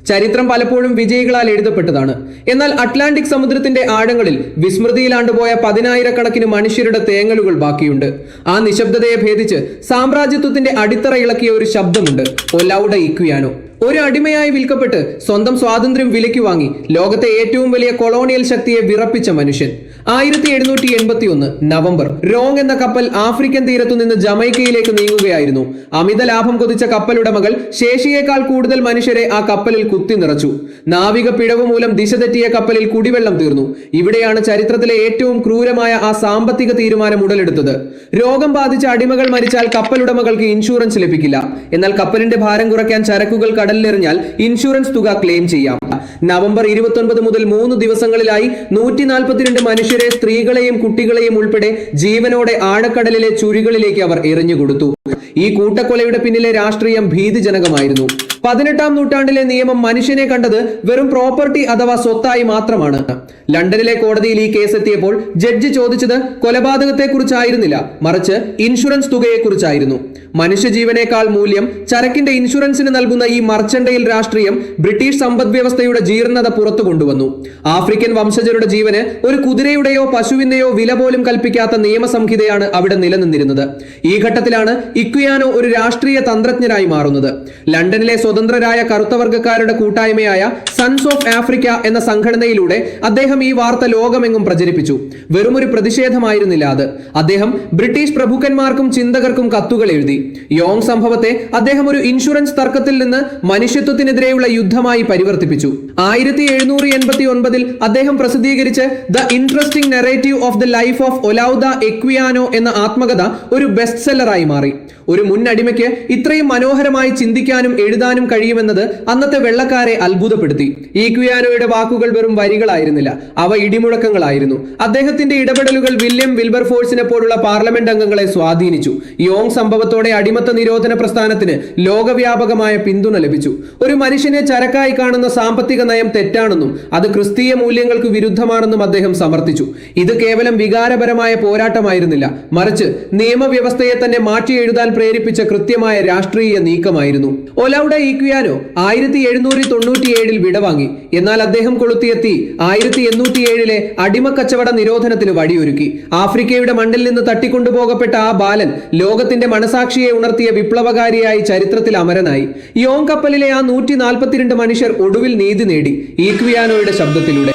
ചരിത്രം പലപ്പോഴും വിജയികളാൽ എഴുതപ്പെട്ടതാണ്. എന്നാൽ അറ്റ്ലാന്റിക് സമുദ്രത്തിന്റെ ആഴങ്ങളിൽ വിസ്മൃതിയിലാണ്ടുപോയ പതിനായിരക്കണക്കിന് മനുഷ്യരുടെ തേങ്ങലുകൾ ബാക്കിയുണ്ട്. ആ നിശബ്ദതയെ ഭേദിച്ച് സാമ്രാജ്യത്വത്തിന്റെ അടിത്തറ ഇളക്കിയ ഒരു ശബ്ദമുണ്ട്: ഒലൗഡ ഇക്വിയാനോ. ഒരു അടിമയായി വിൽക്കപ്പെട്ട് സ്വന്തം സ്വാതന്ത്ര്യം വിലയ്ക്ക് വാങ്ങി ലോകത്തെ ഏറ്റവും വലിയ കൊളോണിയൽ ശക്തിയെ വിറപ്പിച്ച മനുഷ്യൻ. 1781 നവംബർ, റോങ് എന്ന കപ്പൽ ആഫ്രിക്കൻ തീരത്തു നിന്ന് ജമൈക്കയിലേക്ക് നീങ്ങുകയായിരുന്നു. അമിത ലാഭം കൊതിച്ച കപ്പലുടമകൾ ശേഷിയേക്കാൾ കൂടുതൽ മനുഷ്യരെ ആ കപ്പലിൽ കുത്തി നിറച്ചു. നാവിക പിഴവ് മൂലം ദിശ തെറ്റിയ കപ്പലിൽ കുടിവെള്ളം തീർന്നു. ഇവിടെയാണ് ചരിത്രത്തിലെ ഏറ്റവും ക്രൂരമായ ആ സാമ്പത്തിക തീരുമാനം ഉടലെടുത്തത്. രോഗം ബാധിച്ച അടിമകൾ മരിച്ചാൽ കപ്പലുടമകൾക്ക് ഇൻഷുറൻസ് ലഭിക്കില്ല. എന്നാൽ കപ്പലിന്റെ ഭാരം കുറയ്ക്കാൻ ചരക്കുകൾ കടലിലെറിഞ്ഞാൽ ഇൻഷുറൻസ് തുക ക്ലെയിം ചെയ്യാം. നവംബർ 29 മുതൽ 3 ദിവസങ്ങളിലായി 142 മനുഷ്യരെ, സ്ത്രീകളെയും കുട്ടികളെയും ഉൾപ്പെടെ ജീവനോടെ ആഴക്കടലിലെ ചുഴികളിലേക്ക് അവർ എറിഞ്ഞുകൊടുത്തു. ഈ കൂട്ടക്കൊലയുടെ പിന്നിലെ രാഷ്ട്രീയം ഭീതിജനകമായിരുന്നു. 18-ാം നൂറ്റാണ്ടിലെ നിയമം മനുഷ്യനെ കണ്ടത് വെറും പ്രോപ്പർട്ടി അഥവാ സ്വത്തായി മാത്രമാണ്. ലണ്ടനിലെ കോടതിയിൽ ഈ കേസ് എത്തിയപ്പോൾ ജഡ്ജി ചോദിച്ചത് കൊലപാതകത്തെക്കുറിച്ചായിരുന്നില്ല, മറിച്ച് ഇൻഷുറൻസ് തുകയെക്കുറിച്ചായിരുന്നു. മനുഷ്യജീവനേക്കാൾ മൂല്യം ചരക്കിന്റെ ഇൻഷുറൻസിന് നൽകുന്ന ഈ മർച്ചന്റൈൽ രാഷ്ട്രീയം ബ്രിട്ടീഷ് സമ്പദ് വ്യവസ്ഥയുടെ ജീർണത പുറത്തു കൊണ്ടുവന്നു. ആഫ്രിക്കൻ വംശജരുടെ ജീവന് ഒരു കുതിരയുടെയോ പശുവിന്റെയോ വില പോലും കൽപ്പിക്കാത്ത നിയമസംഹിതയാണ് അവിടെ നിലനിന്നിരുന്നത്. ഈ ഘട്ടത്തിലാണ് ഇക്വിയാനോ ഒരു രാഷ്ട്രീയ തന്ത്രജ്ഞനായി മാറുന്നത്. ലണ്ടനിലെ സ്വതന്ത്രരായ കറുത്തവർഗക്കാരുടെ കൂട്ടായ്മയായ സൺസ് ഓഫ് ആഫ്രിക്ക എന്ന സംഘടനയിലൂടെ അദ്ദേഹം ഈ വാർത്ത ലോകമെങ്ങും പ്രചരിപ്പിച്ചു. വെറുമൊരു പ്രതിഷേധമായിരുന്നില്ല അത്. അദ്ദേഹം ബ്രിട്ടീഷ് പ്രഭുക്കന്മാർക്കും ചിന്തകർക്കും കത്തുകൾ എഴുതി. യോങ് സംഭവത്തെ അദ്ദേഹം ഒരു ഇൻഷുറൻസ് തർക്കത്തിൽ നിന്ന് മനുഷ്യത്വത്തിനെതിരെയുള്ള യുദ്ധമായി പരിവർത്തിപ്പിച്ചു. 1789 അദ്ദേഹം പ്രസിദ്ധീകരിച്ച the interesting narrative of the life of Olaudah Equiano എന്ന ആത്മകഥ ഒരു ബെസ്റ്റ് സെല്ലറായി മാറി. ഒരു മുൻ അടിമയ്ക്ക് ഇത്രയും മനോഹരമായി ചിന്തിക്കാനും എഴുതാനും കഴിയുമെന്നത് അന്നത്തെ വെള്ളക്കാരെ അത്ഭുതപ്പെടുത്തി. ഇക്വിയാനോയുടെ വാക്കുകൾ വെറും വരികളായിരുന്നില്ല, അവ ഇടിമുഴക്കങ്ങളായിരുന്നു. അദ്ദേഹത്തിന്റെ ഇടപെടലുകൾ വില്യം വിൽബർഫോഴ്സിനെ പോലുള്ള പാർലമെന്റ് അംഗങ്ങളെ സ്വാധീനിച്ചു. യോങ് സംഭവത്തോടെ അടിമത്ത നിരോധന പ്രസ്ഥാനത്തിന് ലോകവ്യാപകമായ പിന്തുണ ലഭിച്ചു. ഒരു മനുഷ്യനെ ചരക്കായി കാണുന്ന സാമ്പത്തിക നയം തെറ്റാണെന്നും അത് ക്രിസ്തീയ മൂല്യങ്ങൾക്ക് വിരുദ്ധമാണെന്നും അദ്ദേഹം സമർത്ഥിച്ചു. ഇത് കേവലം വികാരപരമായ പോരാട്ടമായിരുന്നില്ല, മറിച്ച് നിയമവ്യവസ്ഥയെ തന്നെ മാറ്റി എഴുതാൻ പ്രേരിപ്പിച്ച കൃത്യമായ രാഷ്ട്രീയ നീക്കമായിരുന്നു. ഒലൗഡ ഇക്വിയാനോ 1797 വിടവാങ്ങി. എന്നാൽ അദ്ദേഹം കൊളുത്തിയ തീ 1807 അടിമക്കച്ചവട നിരോധനത്തിന് വഴിയൊരുക്കി. ആഫ്രിക്കയുടെ മണ്ണിൽ നിന്ന് തട്ടിക്കൊണ്ടുപോകപ്പെട്ട ആ ബാലൻ ലോകത്തിന്റെ മനസാക്ഷിയെ ഉണർത്തിയ വിപ്ലവകാരിയായി ചരിത്രത്തിൽ അമരനായി. യോങ് കപ്പലിലെ ആ 142 മനുഷ്യർ ഒടുവിൽ നീതി നേടി ഇക്വിയാനോയുടെ ശബ്ദത്തിലൂടെ.